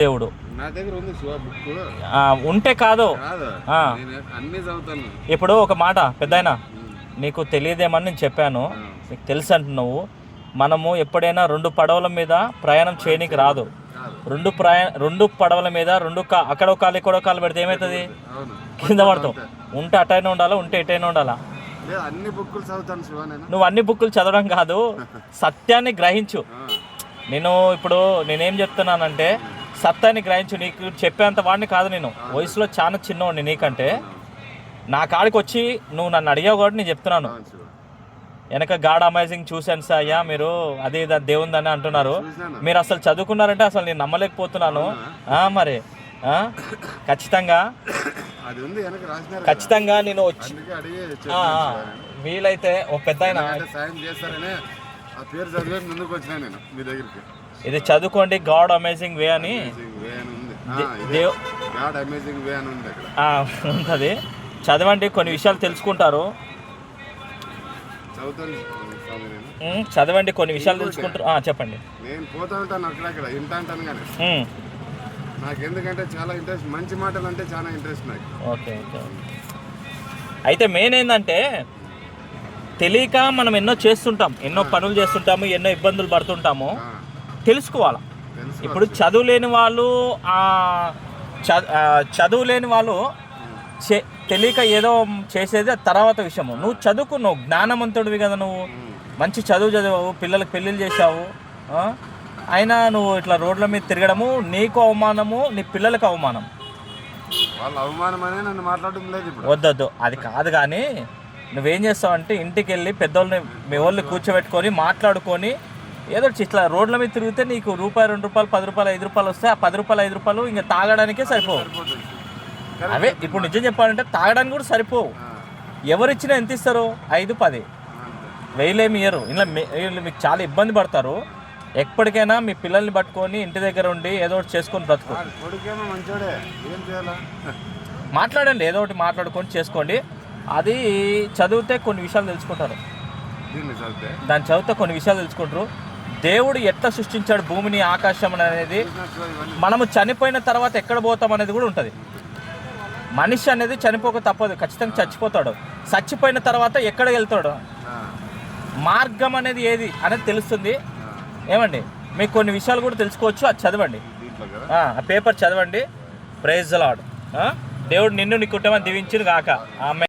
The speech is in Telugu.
దేవుడు నా దగ్గర ఉంది శివ బుక్ ఉంటే కాదు. అన్ని చదువుతాను. ఇప్పుడు ఒక మాట పెద్దాయన, నీకు తెలియదేమని నేను చెప్పాను, నీకు తెలుసు అంటున్నావు. మనము ఎప్పుడైనా 2 పడవల మీద ప్రయాణం చేయడానికి రాదు. 2 పడవల మీద అక్కడ ఒక కాలు ఇక్కడ ఒక కాలు పెడితే ఏమవుతుంది? కింద పడతావు. ఉంటే అటైనా ఉండాలా, ఉంటే ఎటైనా ఉండాలా. అన్ని బుక్కులు చదువుతాను శివ. నువ్వు అన్ని బుక్కులు చదవడం కాదు, సత్యాన్ని గ్రహించు. నేనేం చెప్తున్నానంటే సత్యాన్ని గ్రహించు. నీకు చెప్పేంత వాడిని కాదు, నేను వయసులో చాలా చిన్నవాడిని నీకంటే. నా కాడికి వచ్చి నువ్వు నన్ను అడిగావు కాబట్టి నేను చెప్తున్నాను. వెనక గాడ్ అమేజింగ్ చూశాను సార్ అయ్యా, మీరు అదే దేవుందని అంటున్నారు. మీరు అసలు చదువుకున్నారంటే అసలు నేను నమ్మలేకపోతున్నాను. మరి ఖచ్చితంగా నేను వచ్చి వీలైతే ఓ పెద్ద ఇది చదువుకోండి, గాడ్ అమేజింగ్ వే అని ఉంటుంది. చదవండి, కొన్ని విషయాలు తెలుసుకుంటారు. చదవండి, కొన్ని విషయాలు తెలుసుకుంటారు. చెప్పండి. నేను పోతా ఉంటాను అక్కడక్కడ, వింటా ఉంటాను కానీ నాకు ఎందుకంటే చాలా ఇంట్రెస్ట్, మంచి మాటలు అంటే చాలా ఇంట్రెస్ట్ నాకు. ఓకే. అయితే మెయిన్ ఏంటంటే తెలియక మనం ఎన్నో చేస్తుంటాం, ఎన్నో పనులు చేస్తుంటాము, ఎన్నో ఇబ్బందులు పడుతుంటాము. తెలుసుకోవాలి. ఇప్పుడు చదువు లేని వాళ్ళు తెలియక ఏదో చేసేది తర్వాత విషయము. నువ్వు చదువుకున్నావు, జ్ఞానవంతుడివి కదా, నువ్వు మంచి చదివావు, పిల్లలకు పెళ్ళిళ్ళు చేసావు. అయినా నువ్వు ఇట్లా రోడ్ల మీద తిరగడము నీకు అవమానము, నీ పిల్లలకు అవమానం. వద్దొద్దు, అది కాదు. కానీ నువ్వేం చేస్తావు అంటే ఇంటికి వెళ్ళి పెద్దోళ్ళని, మీ వాళ్ళని కూర్చోబెట్టుకొని మాట్లాడుకొని ఏదో ఇట్లా రోడ్ల మీద తిరిగితే నీకు ₹1, ₹2, ₹10, ₹5 వస్తే ఆ ₹10, ₹5 ఇంకా తాగడానికే సరిపోవు. అవే ఇప్పుడు నిజం చెప్పాలంటే తాగడానికి కూడా సరిపోవు. ఎవరిచ్చినా ఎంత ఇస్తారు? 5, 10, 1000 ఏమి ఇయ్యరు. ఇలా మీకు చాలా ఇబ్బంది పడతారు. ఎప్పటికైనా మీ పిల్లల్ని పట్టుకొని ఇంటి దగ్గర ఉండి ఏదో ఒకటి చేసుకొని బ్రతుకు. మాట్లాడండి, ఏదో ఒకటి మాట్లాడుకొని చేసుకోండి. అది చదివితే కొన్ని విషయాలు తెలుసుకుంటారు. దాన్ని చదివితే కొన్ని విషయాలు తెలుసుకుంటారు. దేవుడు ఎట్లా సృష్టించాడు భూమిని, ఆకాశం అనేది, మనము చనిపోయిన తర్వాత ఎక్కడ పోతాం అనేది కూడా ఉంటుంది. మనిషి అనేది చనిపోక తప్పదు, ఖచ్చితంగా చచ్చిపోతాడు. చచ్చిపోయిన తర్వాత ఎక్కడ వెళ్తాడు, మార్గం అనేది ఏది అనేది తెలుస్తుంది. ఏమండి, మీకు కొన్ని విషయాలు కూడా తెలుసుకోవచ్చు. అది చదవండి, ఆ పేపర్ చదవండి. Praise the lord. దేవుడు నిన్ను నీ కుటుంబాన్ని దీవించును గాక. ఆమె